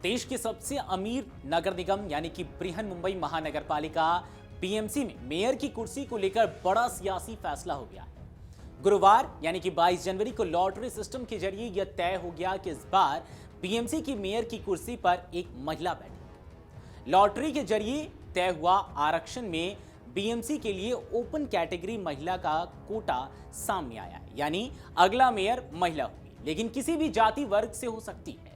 देश के सबसे अमीर नगर निगम यानी कि बृहन मुंबई महानगर पालिका बीएमसी में मेयर की कुर्सी को लेकर बड़ा सियासी फैसला हो गया है। गुरुवार यानी कि 22 जनवरी को लॉटरी सिस्टम के जरिए यह तय हो गया कि इस बार बीएमसी की मेयर की कुर्सी पर एक महिला बैठेगी। लॉटरी के जरिए तय हुआ आरक्षण में बीएमसी के लिए ओपन कैटेगरी महिला का कोटा सामने आया है, यानी अगला मेयर महिला होगी, लेकिन किसी भी जाति वर्ग से हो सकती है।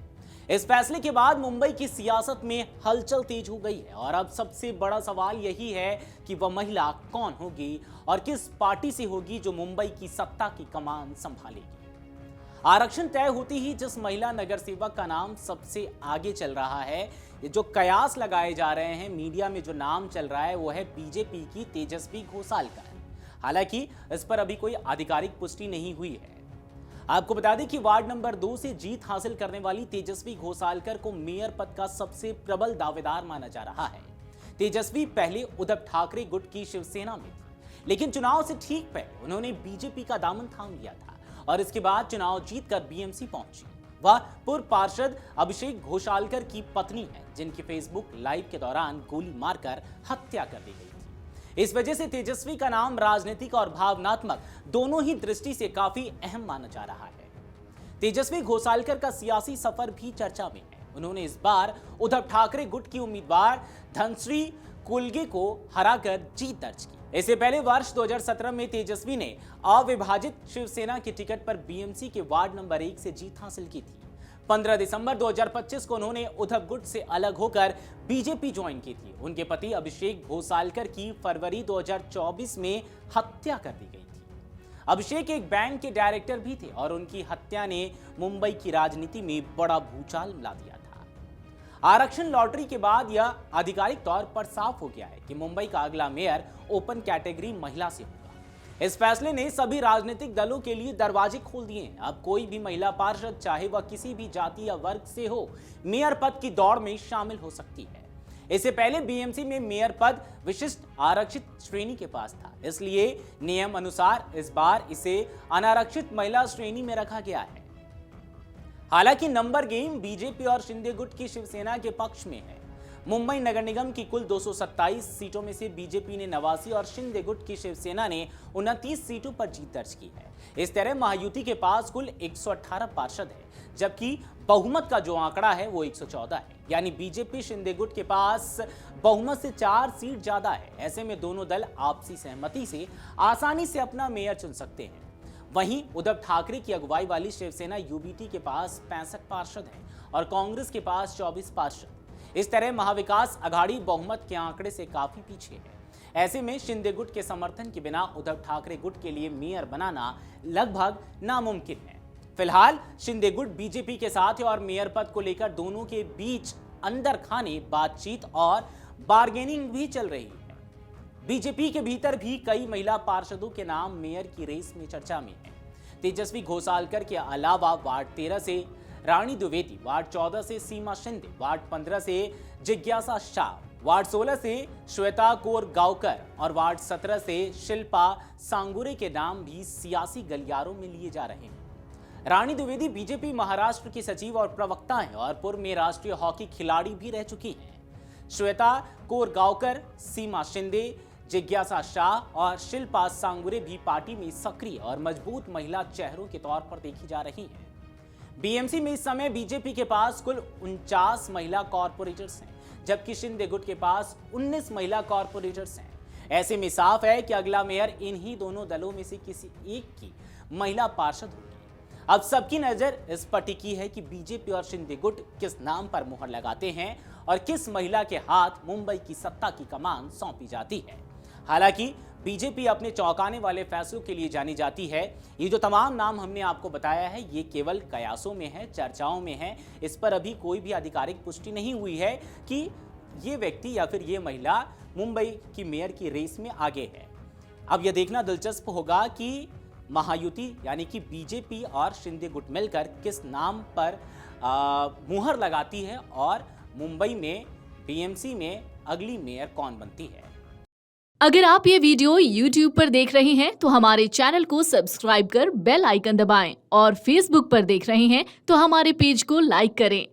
इस फैसले के बाद मुंबई की सियासत में हलचल तेज हो गई है और अब सबसे बड़ा सवाल यही है कि वह महिला कौन होगी और किस पार्टी से होगी जो मुंबई की सत्ता की कमान संभालेगी। आरक्षण तय होते ही जिस महिला नगर सेवक का नाम सबसे आगे चल रहा है, ये जो कयास लगाए जा रहे हैं, मीडिया में जो नाम चल रहा है वो है बीजेपी की तेजस्वी घोसालकर। हालांकि इस पर अभी कोई आधिकारिक पुष्टि नहीं हुई है। आपको बता दें कि वार्ड नंबर 2 से जीत हासिल करने वाली तेजस्वी घोसालकर को मेयर पद का सबसे प्रबल दावेदार माना जा रहा है। तेजस्वी पहले उद्धव ठाकरे गुट की शिवसेना में थी, लेकिन चुनाव से ठीक पहले उन्होंने बीजेपी का दामन थाम लिया था और इसके बाद चुनाव जीतकर बीएमसी पहुंची। वह पूर्व पार्षद अभिषेक घोसालकर की पत्नी है, जिनकी फेसबुक लाइव के दौरान गोली मारकर हत्या कर दी गई। इस वजह से तेजस्वी का नाम राजनीतिक और भावनात्मक दोनों ही दृष्टि से काफी अहम माना जा रहा है। तेजस्वी घोसालकर का सियासी सफर भी चर्चा में है। उन्होंने इस बार उद्धव ठाकरे गुट की उम्मीदवार धनश्री कुलगे को हराकर जीत दर्ज की। इससे पहले वर्ष 2017 में तेजस्वी ने अविभाजित शिवसेना की टिकट पर बीएमसी के वार्ड नंबर 1 से जीत हासिल की थी। 15 दिसंबर 2025 को उन्होंने उद्धव गुट से अलग होकर बीजेपी ज्वाइन की थी। उनके पति अभिषेक घोसालकर की फरवरी 2024 में हत्या कर दी गई थी। अभिषेक एक बैंक के डायरेक्टर भी थे और उनकी हत्या ने मुंबई की राजनीति में बड़ा भूचाल मिला दिया था। आरक्षण लॉटरी के बाद यह आधिकारिक तौर पर साफ हो गया है कि मुंबई का अगला मेयर ओपन कैटेगरी महिला से होगा। इस फैसले ने सभी राजनीतिक दलों के लिए दरवाजे खोल दिए हैं। अब कोई भी महिला पार्षद, चाहे वह किसी भी जाति या वर्ग से हो, मेयर पद की दौड़ में शामिल हो सकती है। इससे पहले बीएमसी में मेयर पद विशिष्ट आरक्षित श्रेणी के पास था, इसलिए नियम अनुसार इस बार इसे अनारक्षित महिला श्रेणी में रखा गया है। हालांकि नंबर गेम बीजेपी और शिंदे गुट की शिवसेना के पक्ष में है। मुंबई नगर निगम की कुल 227 सीटों में से बीजेपी ने 89 और शिंदे गुट की शिवसेना ने 29 सीटों पर जीत दर्ज की है। इस तरह महायुति के पास कुल 118 पार्षद है, जबकि बहुमत का जो आंकड़ा है वो 114 है, यानी बीजेपी शिंदे गुट के पास बहुमत से 4 सीट ज्यादा है। ऐसे में दोनों दल आपसी सहमति से आसानी से अपना मेयर चुन सकते हैं। वहीं उद्धव ठाकरे की अगुवाई वाली शिवसेना यूबीटी के पास 65 पार्षद हैं और कांग्रेस के पास 24 पार्षद। इस तरह महाविकास अघाड़ी बहुमत के आंकड़े से काफी पीछे है। ऐसे में शिंदे गुट के समर्थन के बिना उद्धव ठाकरे गुट के लिए मेयर बनाना लगभग नामुमकिन है। फिलहाल शिंदे गुट बीजेपी के साथ है और मेयर पद को लेकर दोनों के बीच अंदर खाने बातचीत और बार्गेनिंग भी चल रही है। बीजेपी के भीतर भी कई महिला पार्षदों के नाम मेयर की रेस में चर्चा में है। तेजस्वी घोसालकर के अलावा वार्ड 13 से रानी द्विवेदी, वार्ड 14 से सीमा शिंदे, वार्ड 15 से जिज्ञासा शाह, वार्ड 16 से श्वेता कोरगांवकर और वार्ड 17 से शिल्पा सांगुरे के नाम भी सियासी गलियारों में लिए जा रहे हैं। रानी द्विवेदी बीजेपी महाराष्ट्र की सचिव और प्रवक्ता हैं और पूर्व में राष्ट्रीय हॉकी खिलाड़ी भी रह चुकी हैं। श्वेता कोरगांवकर, सीमा शिंदे, जिज्ञासा शाह और शिल्पा सांगुरे भी पार्टी में सक्रिय और मजबूत महिला चेहरों के तौर पर देखी जा रही हैं। बीएमसी में इस समय बीजेपी के पास कुल 49 महिला कॉर्पोरेटर्स हैं, जबकि शिंदे गुट के पास 19 महिला कॉर्पोरेटर्स हैं। ऐसे में साफ है कि अगला मेयर इन्हीं दोनों दलों में से किसी एक की महिला पार्षद होगी। अब सबकी नजर इस पर टिकी है कि बीजेपी और शिंदे गुट किस नाम पर मुहर लगाते हैं और किस महिला के हाथ मुंबई की सत्ता की कमान सौंपी जाती है। हालांकि बीजेपी अपने चौंकाने वाले फैसलों के लिए जानी जाती है। ये जो तमाम नाम हमने आपको बताया है, ये केवल कयासों में है, चर्चाओं में है। इस पर अभी कोई भी आधिकारिक पुष्टि नहीं हुई है कि ये व्यक्ति या फिर ये महिला मुंबई की मेयर की रेस में आगे है। अब यह देखना दिलचस्प होगा कि महायुति यानी कि बीजेपी और शिंदे गुट मिलकर किस नाम पर मुहर लगाती है और मुंबई में बीएमसी में अगली मेयर कौन बनती है। अगर आप ये वीडियो YouTube पर देख रहे हैं तो हमारे चैनल को सब्सक्राइब कर बेल आइकन दबाएं और Facebook पर देख रहे हैं तो हमारे पेज को लाइक करें।